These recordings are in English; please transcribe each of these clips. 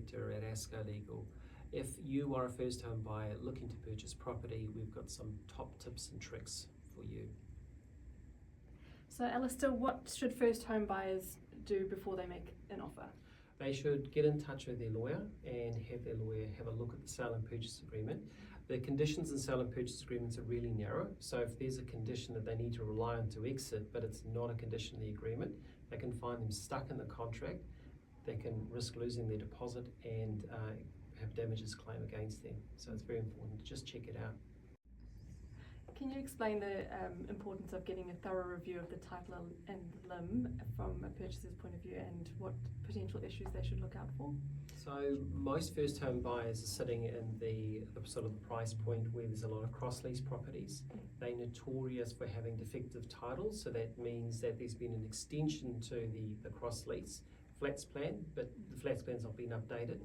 Director at ASCO Legal. If you are a first home buyer looking to purchase property, we've got some top tips and tricks for you. So Alistair, what should first home buyers do before they make an offer? They should get in touch with their lawyer and have their lawyer have a look at the sale and purchase agreement. The conditions in sale and purchase agreements are really narrow, so if there's a condition that they need to rely on to exit, but it's not a condition of the agreement, they can find them stuck in the contract. They can risk losing their deposit and have damages claim against them. So it's very important to just check it out. Can you explain the importance of getting a thorough review of the title and limb from a purchaser's point of view, and what potential issues they should look out for? So most first home buyers are sitting in the sort of the price point where there's a lot of cross lease properties. They're notorious for having defective titles, so that means that there's been an extension to the cross lease flats plan, but the flats plan's not been updated.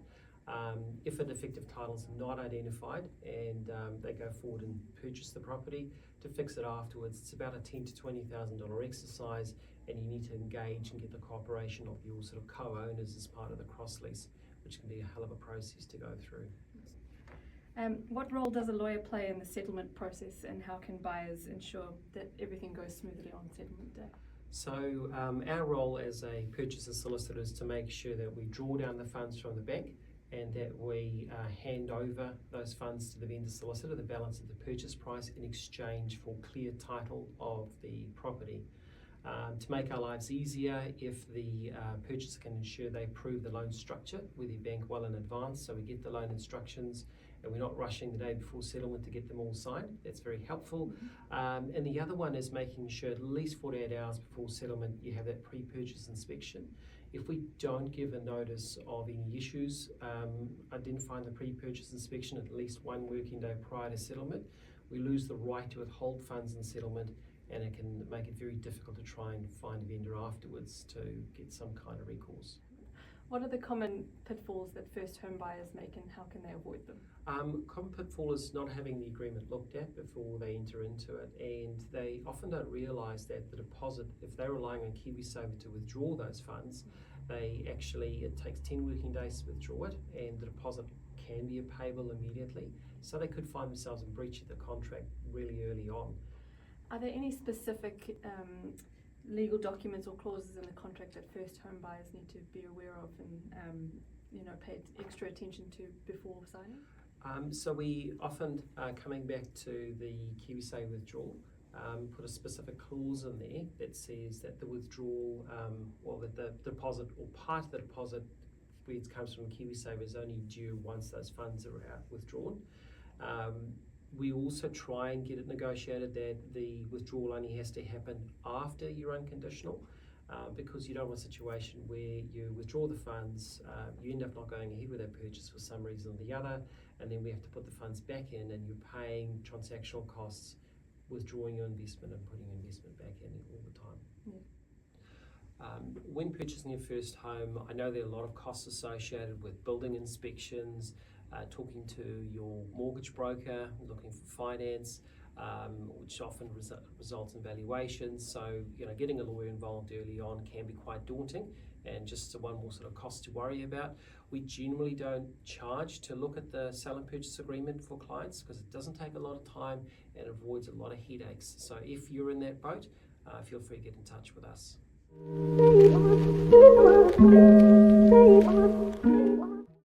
If a defective title is not identified and they go forward and purchase the property, to fix it afterwards, it's about a $10,000 to $20,000 exercise, and you need to engage and get the cooperation of your sort of co-owners as part of the cross lease, which can be a hell of a process to go through. What role does a lawyer play in the settlement process, and how can buyers ensure that everything goes smoothly on settlement day? So our role as a purchaser solicitor is to make sure that we draw down the funds from the bank and that we hand over those funds to the vendor solicitor, the balance of the purchase price, in exchange for clear title of the property. To make our lives easier, if the purchaser can ensure they approve the loan structure with their bank well in advance, so we get the loan instructions and we're not rushing the day before settlement to get them all signed, that's very helpful. And the other one is making sure at least 48 hours before settlement you have that pre-purchase inspection. If we don't give a notice of any issues, identifying the pre-purchase inspection at least 1 working day prior to settlement, we lose the right to withhold funds in settlement, and it can make it very difficult to try and find a vendor afterwards to get some kind of recourse. What are the common pitfalls that first home buyers make, and how can they avoid them? Common pitfall is not having the agreement looked at before they enter into it, and they often don't realise that the deposit, if they're relying on KiwiSaver to withdraw those funds, it takes 10 working days to withdraw it, and the deposit can be payable immediately, so they could find themselves in breach of the contract really early on. Are there any specific legal documents or clauses in the contract that first home buyers need to be aware of and pay extra attention to before signing? So we often, coming back to the KiwiSaver withdrawal, put a specific clause in there that says that the withdrawal, that the deposit or part of the deposit, where it comes from KiwiSaver, is only due once those funds are withdrawn. We also try and get it negotiated that the withdrawal only has to happen after you're unconditional, because you don't want a situation where you withdraw the funds, you end up not going ahead with that purchase for some reason or the other, and then we have to put the funds back in and you're paying transactional costs, withdrawing your investment and putting your investment back in all the time. Yeah. When purchasing your first home, I know there are a lot of costs associated with building inspections, talking to your mortgage broker, looking for finance, which often results in valuations. So, getting a lawyer involved early on can be quite daunting, and just one more sort of cost to worry about. We generally don't charge to look at the sale and purchase agreement for clients because it doesn't take a lot of time and avoids a lot of headaches. So if you're in that boat, feel free to get in touch with us.